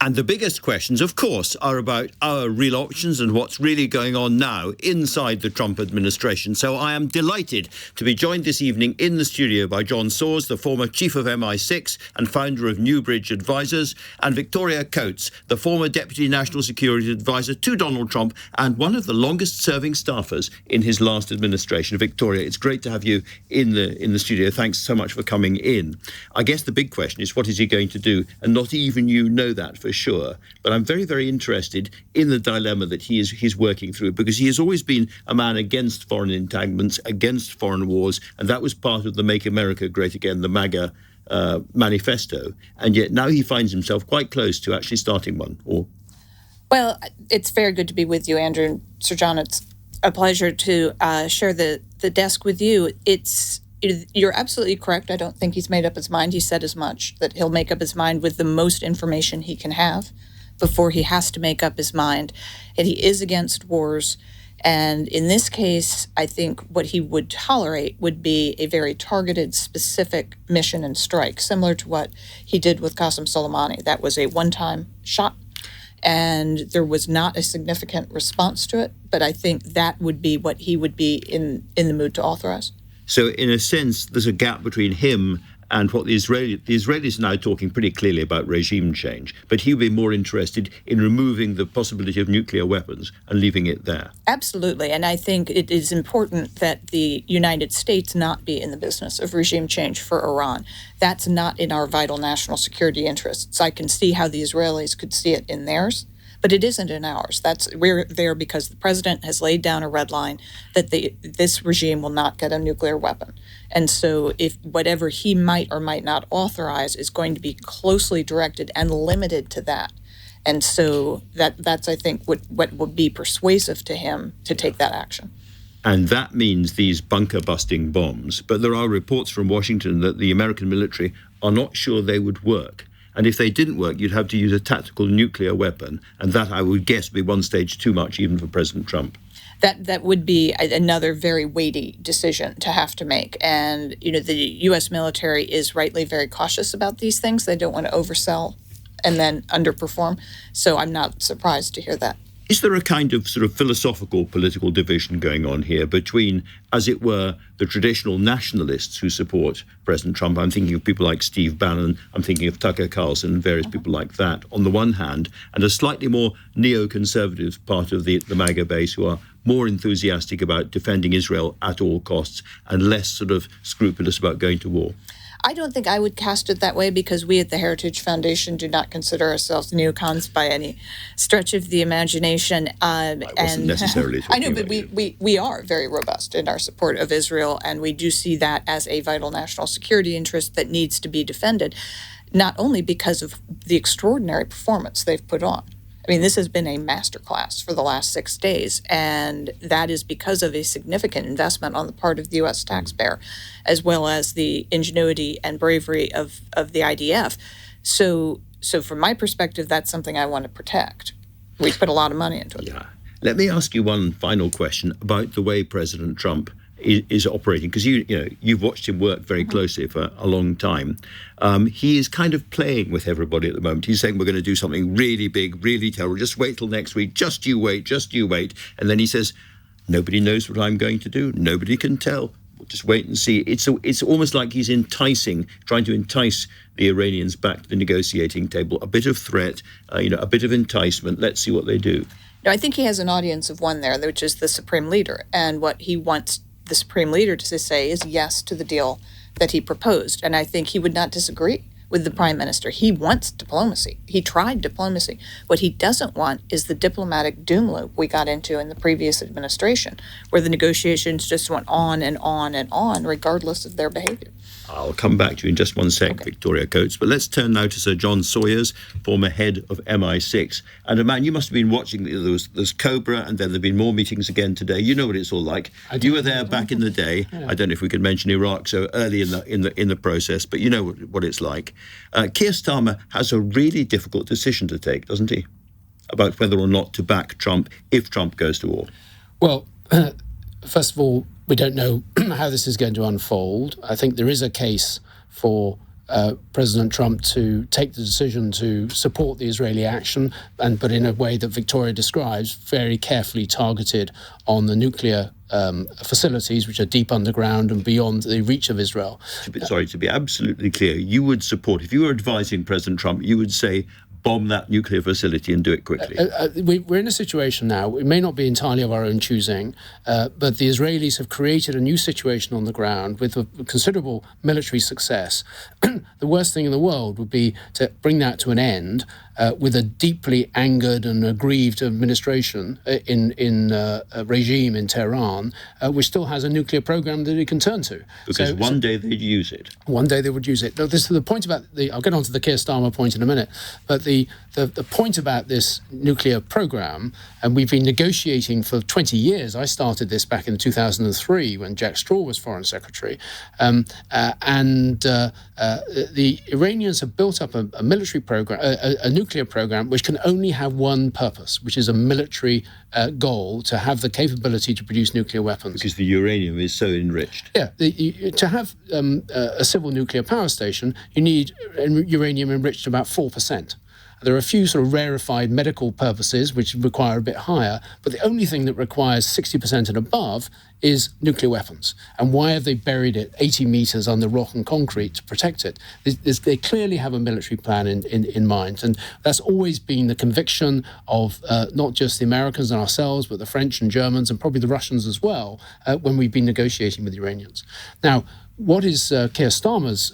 And the biggest questions, of course, are about our real options and what's really going on now inside the Trump administration. So I am delighted to be joined this evening in the studio by John Soares, the former chief of MI6 and founder of Newbridge Advisors, and Victoria Coates, the former deputy national security advisor to Donald Trump and one of the longest-serving staffers in his last administration. Victoria, it's great to have you in the studio. Thanks so much for coming in. I guess the big question is, what is he going to do? And not even you know that for sure, but I'm very, very interested in the dilemma that he's working through, because he has always been a man against foreign entanglements, against foreign wars, and that was part of the Make America Great Again, the MAGA manifesto, and yet now he finds himself quite close to actually starting one. Well, it's very good to be with you, Andrew and Sir John. It's a pleasure to share the desk with you. You're absolutely correct. I don't think he's made up his mind. He said as much, that he'll make up his mind with the most information he can have before he has to make up his mind. And he is against wars. And in this case, I think what he would tolerate would be a very targeted, specific mission and strike, similar to what he did with Qasem Soleimani. That was a one-time shot, and there was not a significant response to it. But I think that would be what he would be in the mood to authorize. So in a sense, there's a gap between him and what the Israelis are now talking pretty clearly about regime change, but he would be more interested in removing the possibility of nuclear weapons and leaving it there. Absolutely, and I think it is important that the United States not be in the business of regime change for Iran. That's not in our vital national security interests. I can see how the Israelis could see it in theirs, but it isn't in ours. We're there because the president has laid down a red line that this regime will not get a nuclear weapon. And so if whatever he might or might not authorize is going to be closely directed and limited to that. And so that's I think, what would be persuasive to him to take that action. And that means these bunker-busting bombs. But there are reports from Washington that the American military are not sure they would work. And if they didn't work, you'd have to use a tactical nuclear weapon. And that, I would guess, would be one stage too much, even for President Trump. That would be another very weighty decision to have to make. And, the U.S. military is rightly very cautious about these things. They don't want to oversell and then underperform. So I'm not surprised to hear that. Is there a kind of sort of philosophical political division going on here between, as it were, the traditional nationalists who support President Trump? I'm thinking of people like Steve Bannon, I'm thinking of Tucker Carlson and various people like that, on the one hand, and a slightly more neoconservative part of the MAGA base who are more enthusiastic about defending Israel at all costs and less sort of scrupulous about going to war? I don't think I would cast it that way, because we at the Heritage Foundation do not consider ourselves neocons by any stretch of the imagination. I wasn't necessarily I know, but we are very robust in our support of Israel, and we do see that as a vital national security interest that needs to be defended, not only because of the extraordinary performance they've put on. I mean, this has been a masterclass for the last 6 days, and that is because of a significant investment on the part of the U.S. taxpayer, as well as the ingenuity and bravery of the IDF. So from my perspective, that's something I want to protect. We put a lot of money into it. Yeah. Let me ask you one final question about the way President Trump is operating, because you've watched him work very closely for a long time. He is kind of playing with everybody at the moment. He's saying, we're going to do something really big, really terrible. Just wait till next week. Just you wait. And then he says, nobody knows what I'm going to do. Nobody can tell. We'll just wait and see. It's almost like he's trying to entice the Iranians back to the negotiating table. A bit of threat, a bit of enticement. Let's see what they do. No, I think he has an audience of one there, which is the Supreme Leader. And what he wants the Supreme Leader to say is yes to the deal that he proposed. And I think he would not disagree with the Prime Minister. He wants diplomacy. He tried diplomacy. What he doesn't want is the diplomatic doom loop we got into in the previous administration, where the negotiations just went on and on and on, regardless of their behavior. I'll come back to you in just one sec, okay, Victoria Coates. But let's turn now to Sir John Soares, former head of MI6. And, man, you must have been watching. There's Cobra, and then there have been more meetings again today. You know what it's all like. You were there back in the day. Yeah. I don't know if we could mention Iraq so early in the process, but you know what it's like. Keir Starmer has a really difficult decision to take, doesn't he, about whether or not to back Trump if Trump goes to war? Well, first of all, we don't know how this is going to unfold. I think there is a case for President Trump to take the decision to support the Israeli action, but in a way that Victoria describes, very carefully targeted on the nuclear facilities, which are deep underground and beyond the reach of Israel. To be absolutely clear, you would support, if you were advising President Trump, you would say, bomb that nuclear facility and do it quickly. We're in a situation now, it may not be entirely of our own choosing, but the Israelis have created a new situation on the ground with a considerable military success. The worst thing in the world would be to bring that to an end with a deeply angered and aggrieved administration in a regime in Tehran, which still has a nuclear program that it can turn to. Because one day they'd use it. One day they would use it. This is the point about I'll get on to the Keir Starmer point in a minute, but the point about this nuclear program, and we've been negotiating for 20 years. I started this back in 2003 when Jack Straw was Foreign Secretary, the Iranians have built up a military program, a nuclear program, which can only have one purpose, which is a military goal to have the capability to produce nuclear weapons. Because the uranium is so enriched. Yeah, to have a civil nuclear power station, you need uranium enriched to about 4%. There are a few sort of rarefied medical purposes which require a bit higher, but the only thing that requires 60% and above is nuclear weapons. And why have they buried it 80 meters under rock and concrete to protect it? They clearly have a military plan in mind. And that's always been the conviction of not just the Americans and ourselves, but the French and Germans and probably the Russians as well, when we've been negotiating with the Iranians. Now, what is Keir Starmer's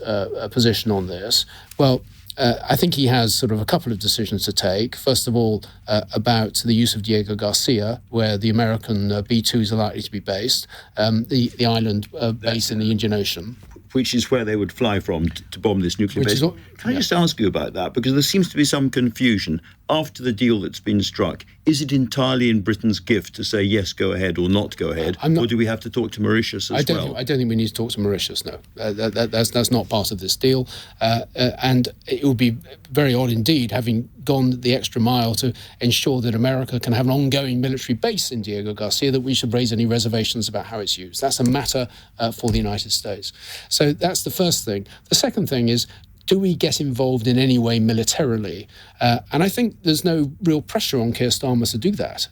position on this? Well, I think he has sort of a couple of decisions to take. First of all, about the use of Diego Garcia, where the American B-2s are likely to be based, the island base in the Indian Ocean. Which is where they would fly from to bomb this nuclear base. Can I just ask you about that? Because there seems to be some confusion. After the deal that's been struck, is it entirely in Britain's gift to say, yes, go ahead, or not go ahead? Or do we have to talk to Mauritius as well? I don't think we need to talk to Mauritius, no. That's not part of this deal. And it would be very odd indeed, having gone the extra mile to ensure that America can have an ongoing military base in Diego Garcia, that we should raise any reservations about how it's used. That's a matter for the United States. So that's the first thing. The second thing is, do we get involved in any way militarily? And I think there's no real pressure on Keir Starmer to do that.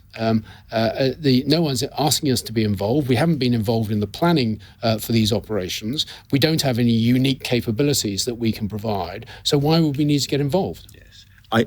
No one's asking us to be involved. We haven't been involved in the planning for these operations. We don't have any unique capabilities that we can provide. So why would we need to get involved? Yes.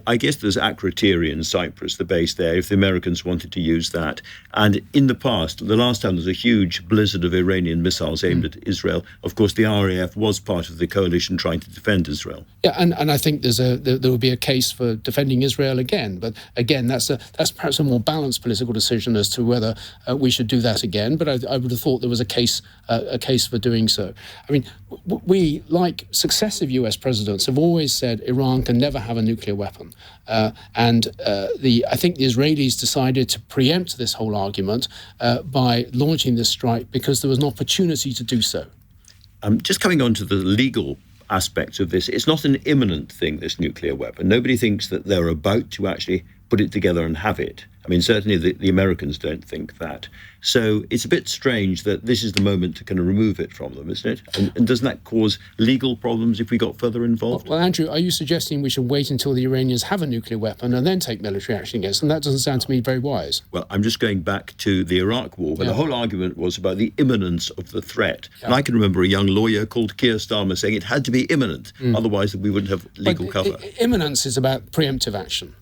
I guess there's Akrotiri in Cyprus, the base there, if the Americans wanted to use that. And in the past, the last time there was a huge blizzard of Iranian missiles aimed at Israel, of course, the RAF was part of the coalition trying to defend Israel. Yeah, and I think there will be a case for defending Israel again. But again, that's perhaps a more balanced political decision as to whether we should do that again. But I would have thought there was a case for doing so. I mean, we, like successive US presidents, have always said Iran can never have a nuclear weapon. I think the Israelis decided to preempt this whole argument by launching this strike because there was an opportunity to do so. Just coming on to the legal aspects of this, it's not an imminent thing, this nuclear weapon. Nobody thinks that they're about to actually put it together and have it. I mean, certainly the Americans don't think that. So it's a bit strange that this is the moment to kind of remove it from them, isn't it? And doesn't that cause legal problems if we got further involved? Well, Andrew, are you suggesting we should wait until the Iranians have a nuclear weapon and then take military action against them? That doesn't sound to me very wise. Well, I'm just going back to the Iraq War, where the whole argument was about the imminence of the threat. Yeah. And I can remember a young lawyer called Keir Starmer saying it had to be imminent, otherwise we wouldn't have legal cover. Imminence is about preemptive action.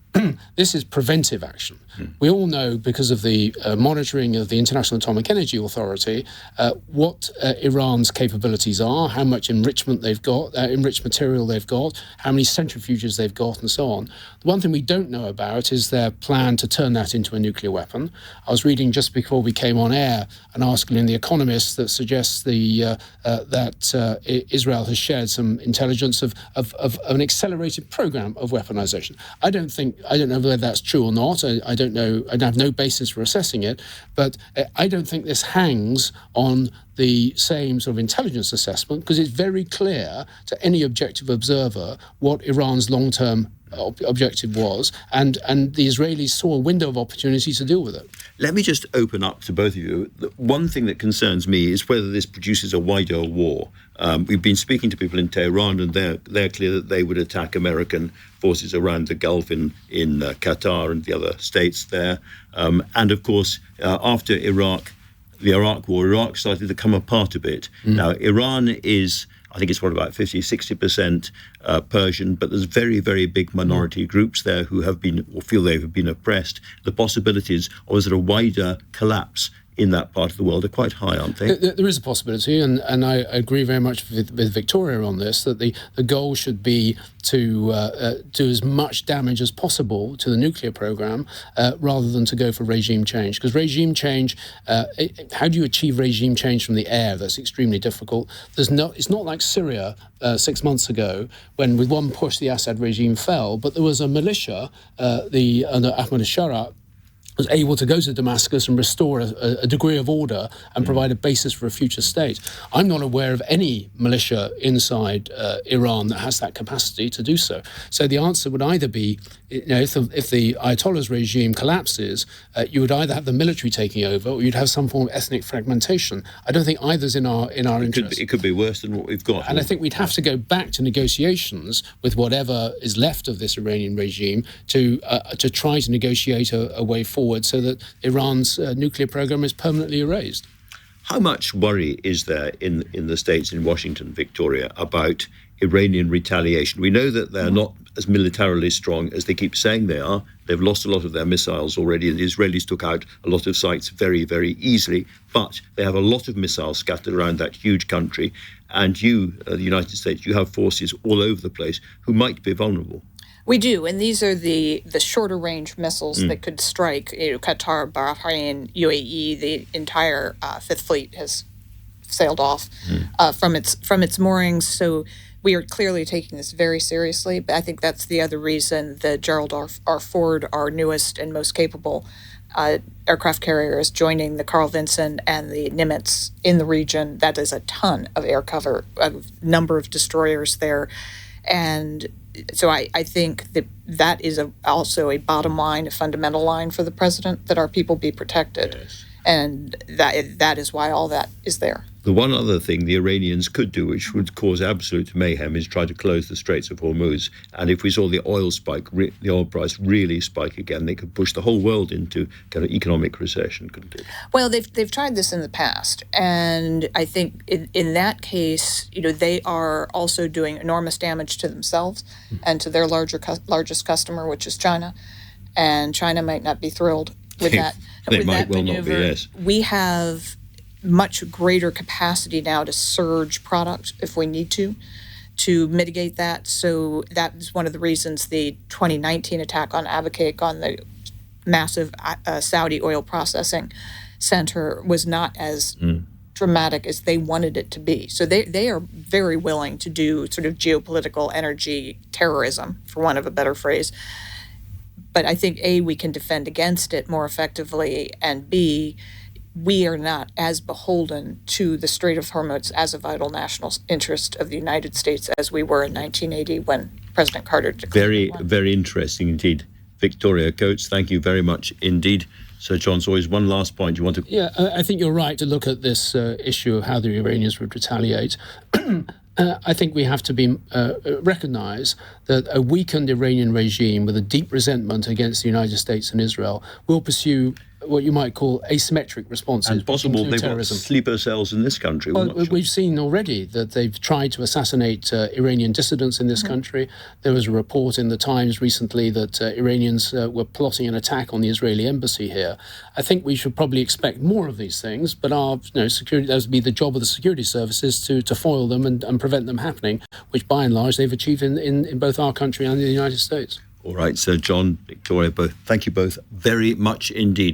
This is preventive action. We all know, because of the monitoring of the International Atomic Energy Authority, what Iran's capabilities are, how much enrichment they've got, enriched material they've got, how many centrifuges they've got, and so on. The one thing we don't know about is their plan to turn that into a nuclear weapon. I was reading just before we came on air an article in The Economist that suggests that Israel has shared some intelligence of an accelerated program of weaponization. I don't know whether that's true or not. I don't know. I have no basis for assessing it. But I don't think this hangs on the same sort of intelligence assessment, because it's very clear to any objective observer what Iran's long-term objective was, and the Israelis saw a window of opportunity to deal with it. Let me just open up to both of you. One thing that concerns me is whether this produces a wider war. We've been speaking to people in Tehran, and they're clear that they would attack American forces around the Gulf in Qatar and the other states there. And of course, after the Iraq War, Iraq started to come apart a bit. Now, Iran is, I think it's about 50-60% Persian, but there's very, very big minority groups there who have been, or feel they've been oppressed. The possibilities of a sort of wider collapse in that part of the world are quite high, aren't they? There is a possibility, and I agree very much with Victoria on this, that the goal should be to do as much damage as possible to the nuclear program rather than to go for regime change. Because regime change, how do you achieve regime change from the air? That's extremely difficult. It's not like Syria 6 months ago, when with one push the Assad regime fell, but there was a militia, under Ahmad al-Shara, was able to go to Damascus and restore a degree of order and provide a basis for a future state. I'm not aware of any militia inside Iran that has that capacity to do so. So the answer would either be, if the Ayatollah's regime collapses, you would either have the military taking over, or you'd have some form of ethnic fragmentation. I don't think either's in our interest. It could be worse than what we've got. And I think we'd have to go back to negotiations with whatever is left of this Iranian regime to try to negotiate a way forward so that Iran's nuclear program is permanently erased. How much worry is there in the States, in Washington, Victoria, about Iranian retaliation? We know that they're not as militarily strong as they keep saying they are. They've lost a lot of their missiles already, and the Israelis took out a lot of sites very, very easily. But they have a lot of missiles scattered around that huge country. And you, the United States, you have forces all over the place who might be vulnerable. We do, and these are the shorter range missiles that could strike. Qatar, Bahrain, UAE. The entire Fifth Fleet has sailed off from its moorings. So we are clearly taking this very seriously. But I think that's the other reason the Gerald R. Ford, our newest and most capable aircraft carrier, is joining the Carl Vinson and the Nimitz in the region. That is a ton of air cover, a number of destroyers there, and so I think that is also a bottom line, a fundamental line for the president, that our people be protected. Yes. And that is why all that is there. The one other thing the Iranians could do, which would cause absolute mayhem, is try to close the Straits of Hormuz. And if we saw the oil price really spike again, they could push the whole world into kind of economic recession, couldn't it? Well, they've tried this in the past, and I think in that case, they are also doing enormous damage to themselves and to their largest customer, which is China. And China might not be thrilled with that. They might well not be, yes. We have much greater capacity now to surge product if we need to mitigate that. So that is one of the reasons the 2019 attack on Abqaiq, on the massive Saudi oil processing center, was not as dramatic as they wanted it to be. So they are very willing to do sort of geopolitical energy terrorism, for want of a better phrase. But I think, A, we can defend against it more effectively, and B, we are not as beholden to the Strait of Hormuz as a vital national interest of the United States as we were in 1980 when President Carter declared it one. Very interesting indeed. Victoria Coates, thank you very much indeed. Sir John Sawyers, one last point you want to... Yeah, I think you're right to look at this issue of how the Iranians would retaliate. I think we have to be recognise that a weakened Iranian regime with a deep resentment against the United States and Israel will pursue what you might call asymmetric responses. And possible they've got sleeper cells in this country. Well, we've seen already that they've tried to assassinate Iranian dissidents in this country. There was a report in the Times recently that Iranians were plotting an attack on the Israeli embassy here. I think we should probably expect more of these things, but our security, that would be the job of the security services to foil them and prevent them happening, which by and large they've achieved in both our country and the United States. All right, Sir John, Victoria, both. Thank you both very much indeed.